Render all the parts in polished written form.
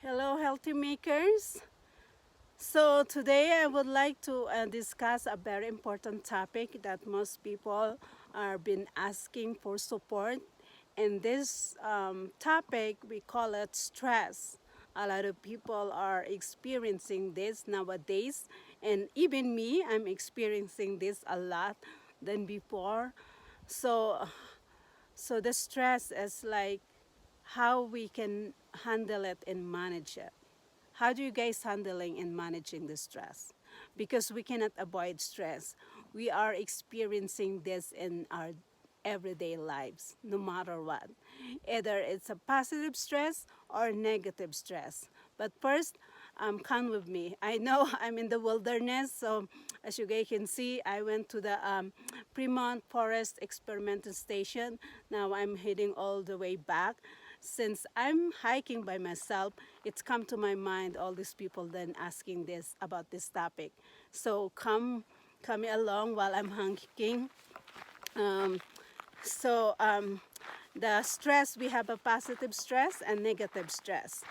Hello, healthy makers. So today I would like to discuss a very important topic that most people are been asking for support. And this topic, we call it stress. A lot of people are experiencing this nowadays, and even me, I'm experiencing this a lot than before. So, so the stress is like how we can handle it and manage it. How do you guys handling and managing the stress? Because we cannot avoid stress. We are experiencing this in our everyday lives, no matter what. Either it's a positive stress or negative stress. But first, come with me. I know I'm in the wilderness, so as you guys can see, I went to the Fremont Forest Experimental Station. Now I'm heading all the way back. Since I'm hiking by myself, it's come to my mind all these people then asking this about this topic. So come along while I'm hiking. Um, so the stress, we have a positive stress and negative stress.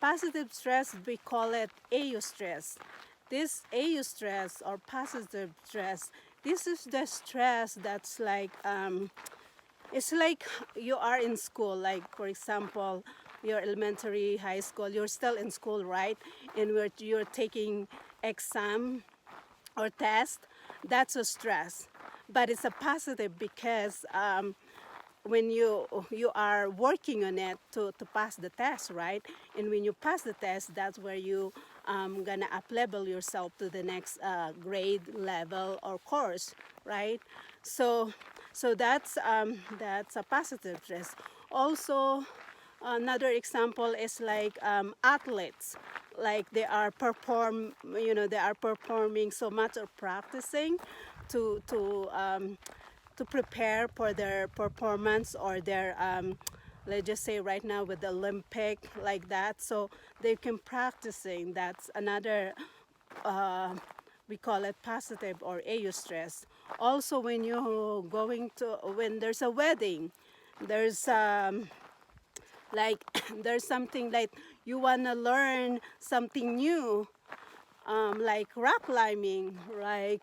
Positive stress, we call it eustress. This eustress or positive stress, this is the stress that's like it's like you are in school, like for example, your elementary, high school, you're still in school, right? And you're taking exam or test, that's a stress. But it's a positive because when you are working on it to pass the test, right? And when you pass the test, that's where you gonna up level yourself to the next grade level or course, right? So that's a positive stress. Also, another example is like athletes, like they are performing so much or practicing to to um, to prepare for their performance or their let's just say right now with the Olympic like that, so they can practicing. That's another uh, we call it positive or eustress. Also, when you're going to when there's a wedding, there's like there's something like you wanna learn something new, like rock climbing, like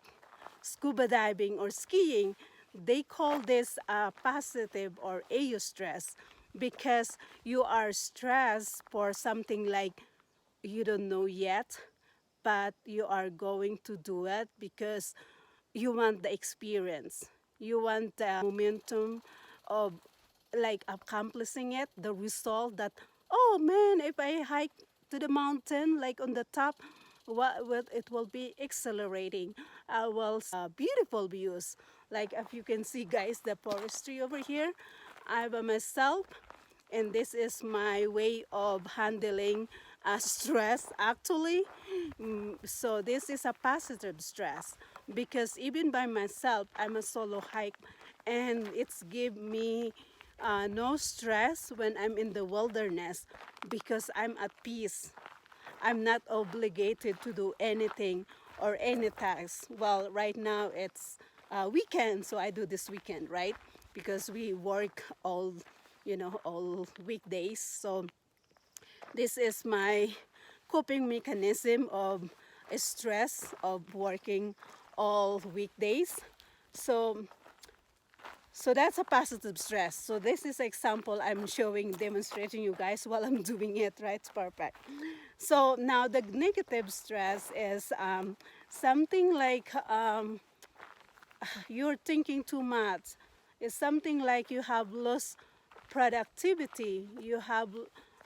scuba diving or skiing. They call this positive or eustress because you are stressed for something like you don't know yet, but you are going to do it because you want the experience. You want the momentum of like accomplishing it, the result that, oh man, if I hike to the mountain, like on the top, what it will be accelerating. I will beautiful views. Like if you can see, guys, the forestry over here. I by myself, and this is my way of handling stress actually. So this is a positive stress because even by myself, I'm a solo hike, and it's give me no stress when I'm in the wilderness because I'm at peace. I'm not obligated to do anything or any task. Well, right now it's weekend, so I do this weekend, right? Because we work all weekdays. So this is my coping mechanism of stress of working all weekdays. So that's a positive stress. So this is example I'm showing, demonstrating you guys while I'm doing it, right? It's perfect. So now the negative stress is something like you're thinking too much. It's something like you have lost productivity, you have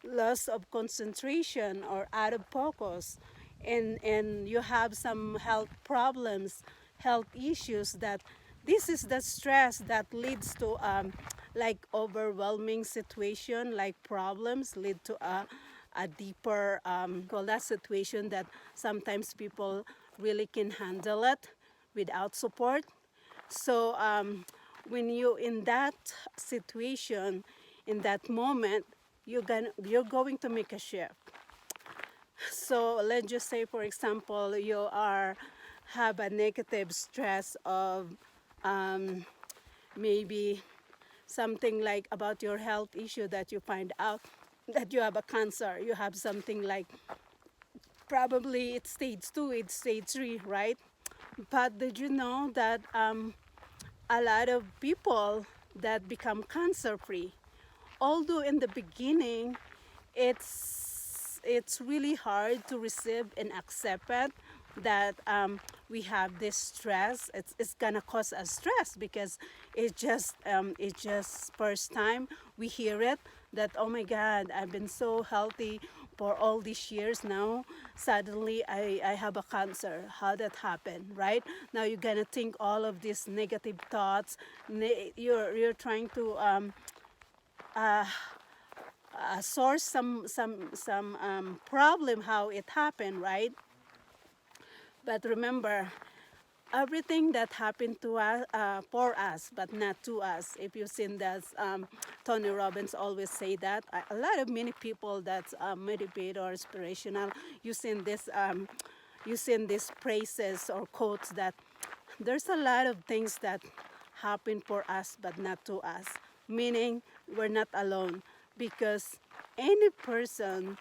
loss of concentration or out of focus, and you have some health problems, health issues. That this is the stress that leads to like overwhelming situation, like problems lead to a deeper call that situation that sometimes people really can handle it without support. So when you in that situation, in that moment, you're going to make a shift. So let's just say, for example, you are have a negative stress of maybe something like about your health issue that you find out. that you have a cancer. You have something like probably it's stage 2, it's stage 3, right? But did you know that a lot of people that become cancer free, although in the beginning it's really hard to receive and accept it, that we have this stress. It's gonna cause us stress because it's just first time we hear it, that oh my god, I've been so healthy for all these years, now suddenly I have a cancer. How that happened, right? Now you're gonna think all of these negative thoughts. You're trying to source some problem how it happened, right? But remember, everything that happened to us, for us, but not to us. If you've seen that, Tony Robbins always say that. A lot of many people that's motivator, inspirational, using these phrases or quotes that there's a lot of things that happen for us, but not to us. Meaning, we're not alone, because any person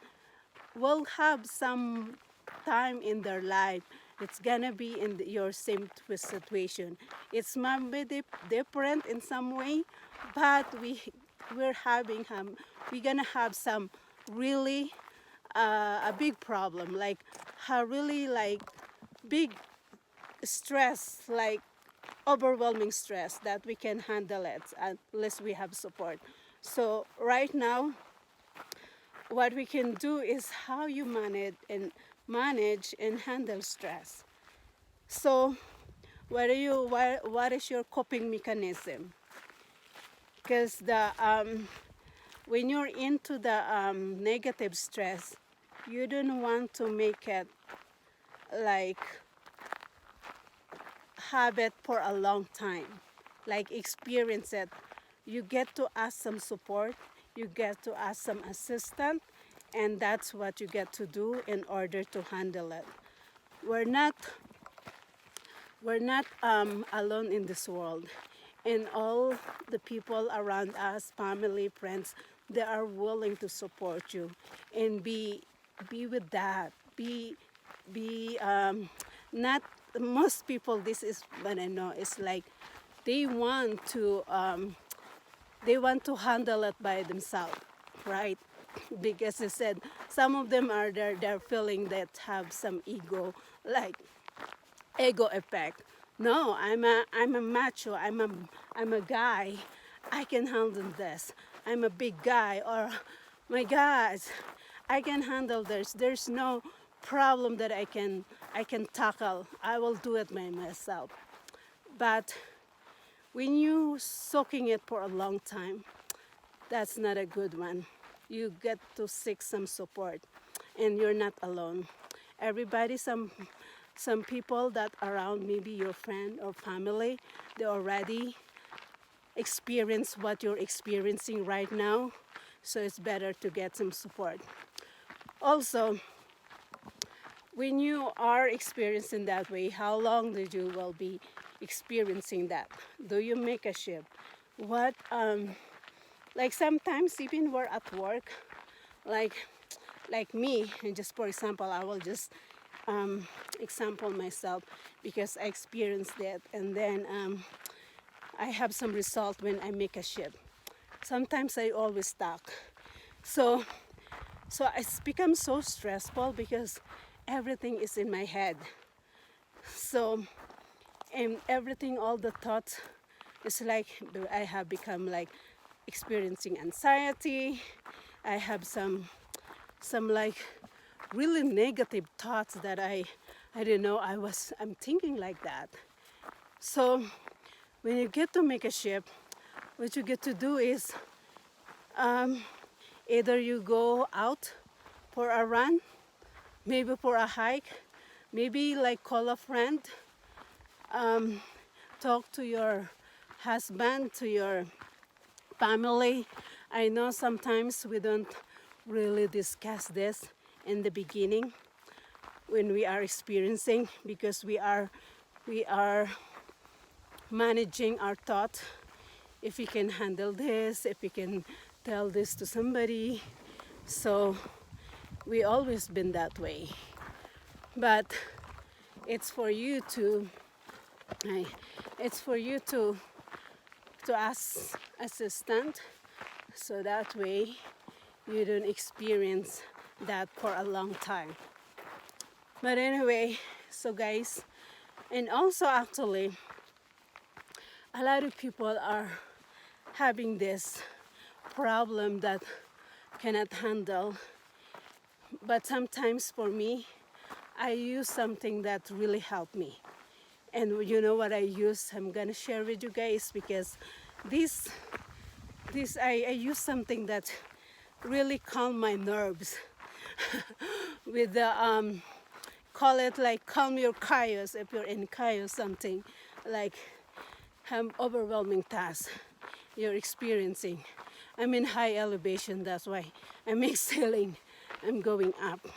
will have some time in their life it's gonna be in your same situation. It's might be different in some way, but we're gonna have some really a big problem, like a really like big stress, like overwhelming stress that we can handle it unless we have support. So right now, what we can do is how you manage and handle stress. So what is your coping mechanism? Because when you're into the negative stress, you don't want to make it like have it for a long time, like experience it. You get to ask some support, you get to ask some assistance, and that's what you get to do in order to handle it. We're not alone in this world, and all the people around us, family, friends, they are willing to support you, and be with that. Be not most people. This is what I know. It's like they want to handle it by themselves, right? Because I said some of them are there. They're feeling that have some like ego effect. No, I'm a macho. I'm a guy. I can handle this. I'm a big guy. Or my guys, I can handle this. There's no problem that I can tackle. I will do it by myself. But when you soaking it for a long time, that's not a good one. You get to seek some support, and you're not alone. Everybody, some people that around, maybe your friend or family, they already experience what you're experiencing right now, so it's better to get some support. Also, when you are experiencing that way, how long did you will be experiencing that? Do you make a shift? What like sometimes even we're at work, like me, and just for example, I will just example myself because I experienced that, and then I have some result when I make a shift. Sometimes I always stuck, so it's become so stressful because everything is in my head. So and everything, all the thoughts, is like I have become like experiencing anxiety. I have some like really negative thoughts that I didn't know I'm thinking like that. So when you get to make a shift, what you get to do is either you go out for a run, maybe for a hike, maybe like call a friend, talk to your husband, to your family. I know sometimes we don't really discuss this in the beginning when we are experiencing, because we are managing our thought. If we can handle this, if we can tell this to somebody, So we always been that way. But it's for you to it's for you to ask assistant, so that way you don't experience that for a long time. But anyway, so guys, and also actually a lot of people are having this problem that cannot handle. But sometimes for me, I use something that really helped me. And you know what I use? I'm gonna share with you guys, because this I use something that really calm my nerves. With the call it like calm your chaos, if you're in chaos, something like overwhelming task you're experiencing. I'm in high elevation, that's why I'm exhaling. I'm going up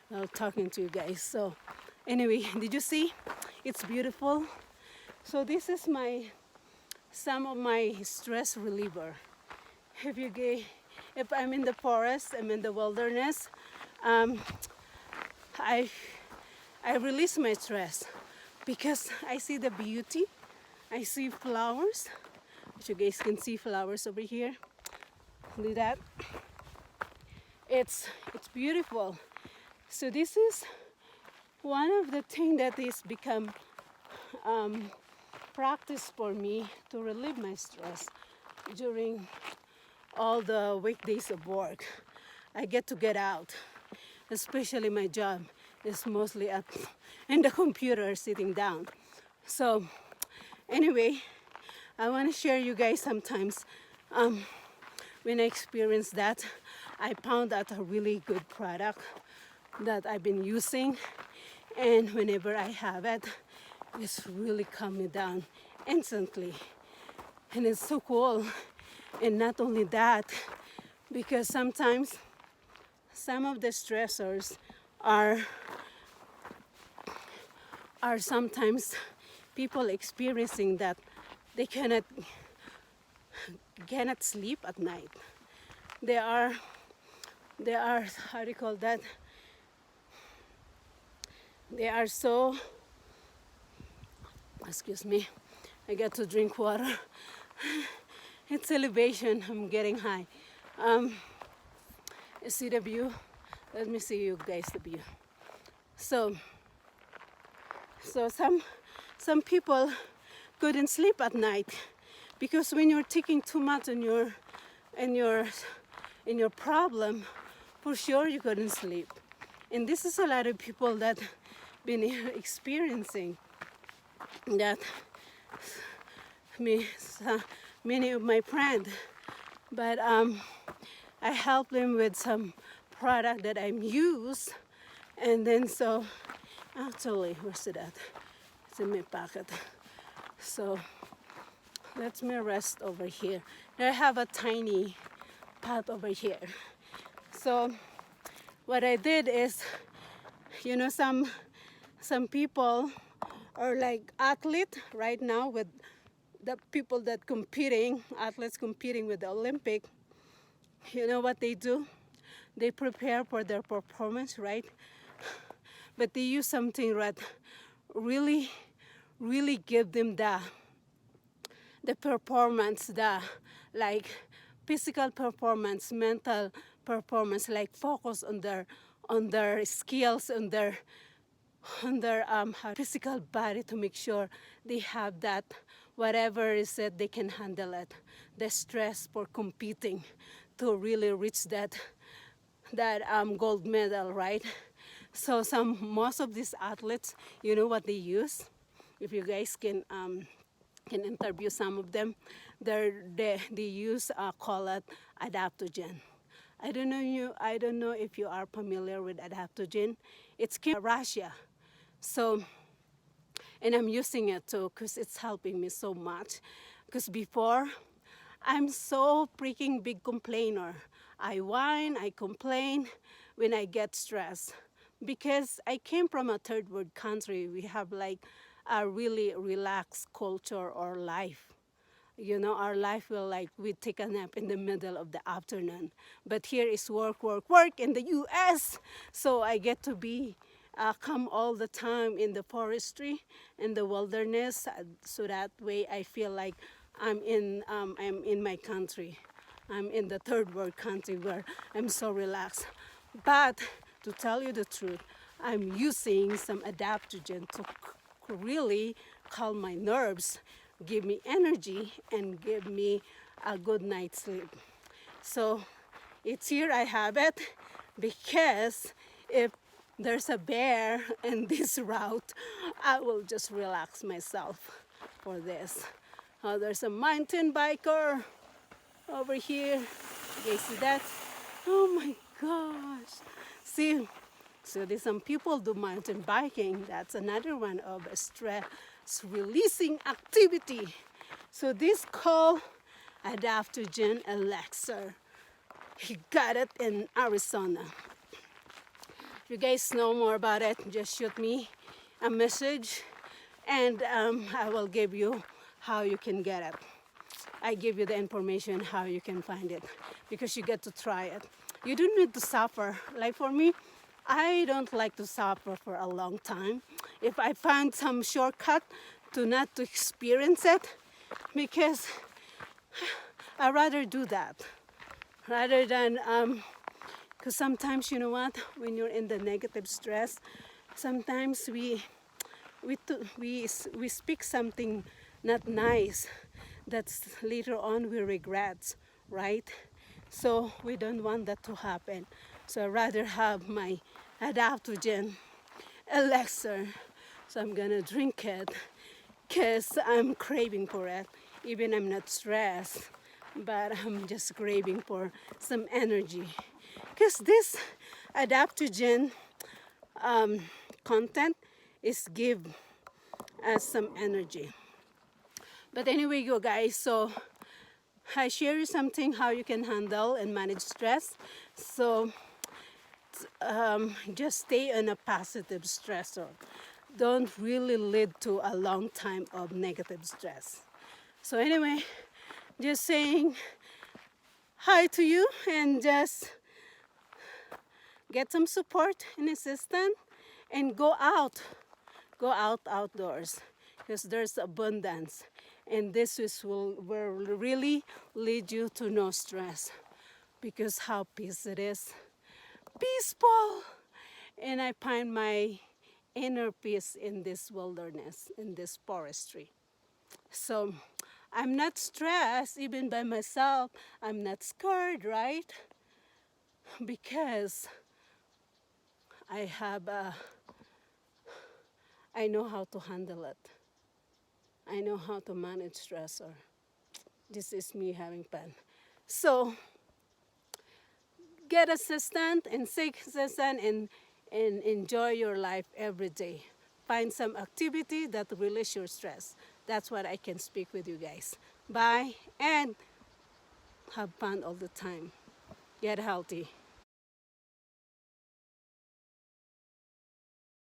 while talking to you guys. So anyway, did you see? It's beautiful. So this is some of my stress reliever. If I'm in the forest, I'm in the wilderness, um, I release my stress because I see the beauty. I see flowers. You guys can see flowers over here. Do that. It's beautiful. So this is one of the things that is become practice for me to relieve my stress during all the weekdays of work. I get out, especially my job is mostly in the computer sitting down. So anyway, I want to share you guys sometimes when I experienced that, I found out a really good product that I've been using, and whenever I have it, it's really calmed me down instantly. And it's so cool. And not only that, because sometimes some of the stressors are sometimes people experiencing that they cannot sleep at night. They are how do you call that? They are so, excuse me, I got to drink water. It's elevation, I'm getting high. You see the view? Let me see you guys the view. So some people couldn't sleep at night because when you're taking too much in your problem, for sure you couldn't sleep. And this is a lot of people that been experiencing that. Many of my friends, but I help them with some product that I'm use, and then so actually where's it at? It's in my pocket. So let me rest over here. I have a tiny pot over here. So what I did is, some people are like athlete right now, with the people that athletes competing with the Olympic. You know what they do? They prepare for their performance, right? But they use something that really, really give them the performance, the like physical performance, mental performance, like focus on their skills, on their physical body, to make sure they have that, whatever is it, they can handle it. The stress for competing to really reach that gold medal, right? So most of these athletes, you know what they use? If you guys can interview some of them, they use call it adaptogen. I don't know if you are familiar with adaptogen. It's came from Russia. So, and I'm using it too because it's helping me so much. Because before, I'm so freaking big complainer. I whine, I complain when I get stressed. Because I came from a third world country, we have like a really relaxed culture or life. You know, our life will like we take a nap in the middle of the afternoon. But here is work, work, work in the US. So I get to be come all the time in the forestry, in the wilderness. So that way I feel like I'm in my country. I'm in the third world country where I'm so relaxed. But to tell you the truth, I'm using some adaptogen to really calm my nerves, give me energy, and give me a good night's sleep. So it's here I have it because if there's a bear in this route, I will just relax myself for this. There's a mountain biker over here. You guys see that? Oh my gosh. See, so there's some people do mountain biking. That's another one of a stress releasing activity. So this called adaptogen elixir. He got it in Arizona. If you guys know more about it, just shoot me a message and I will give you how you can get it. I give you the information how you can find it because you get to try it. You don't need to suffer. Like for me, I don't like to suffer for a long time. If I find some shortcut to not to experience it, because I rather do that rather than because sometimes you know what, when you're in the negative stress, sometimes we speak something not nice that's later on we regret, right? So we don't want that to happen. So I rather have my adaptogen elixir. So I'm gonna drink it because I'm craving for it. Even I'm not stressed, but I'm just craving for some energy. Because this adaptogen content is give us some energy. But anyway, you guys, so I share you something how you can handle and manage stress. So just stay on a positive stressor. Don't really lead to a long time of negative stress. So anyway, just saying hi to you and just get some support and assistance and go out outdoors because there's abundance and this will really lead you to no stress because how peace it is peaceful and I find my inner peace in this wilderness, in this forestry. So I'm not stressed even by myself. I'm not scared, right? Because I have I know how to handle it. I know how to manage stressor. This is me having fun. So get assistant and seek assistant and enjoy your life every day. Find some activity that release your stress. That's what I can speak with you guys. Bye and have fun all the time. Get healthy.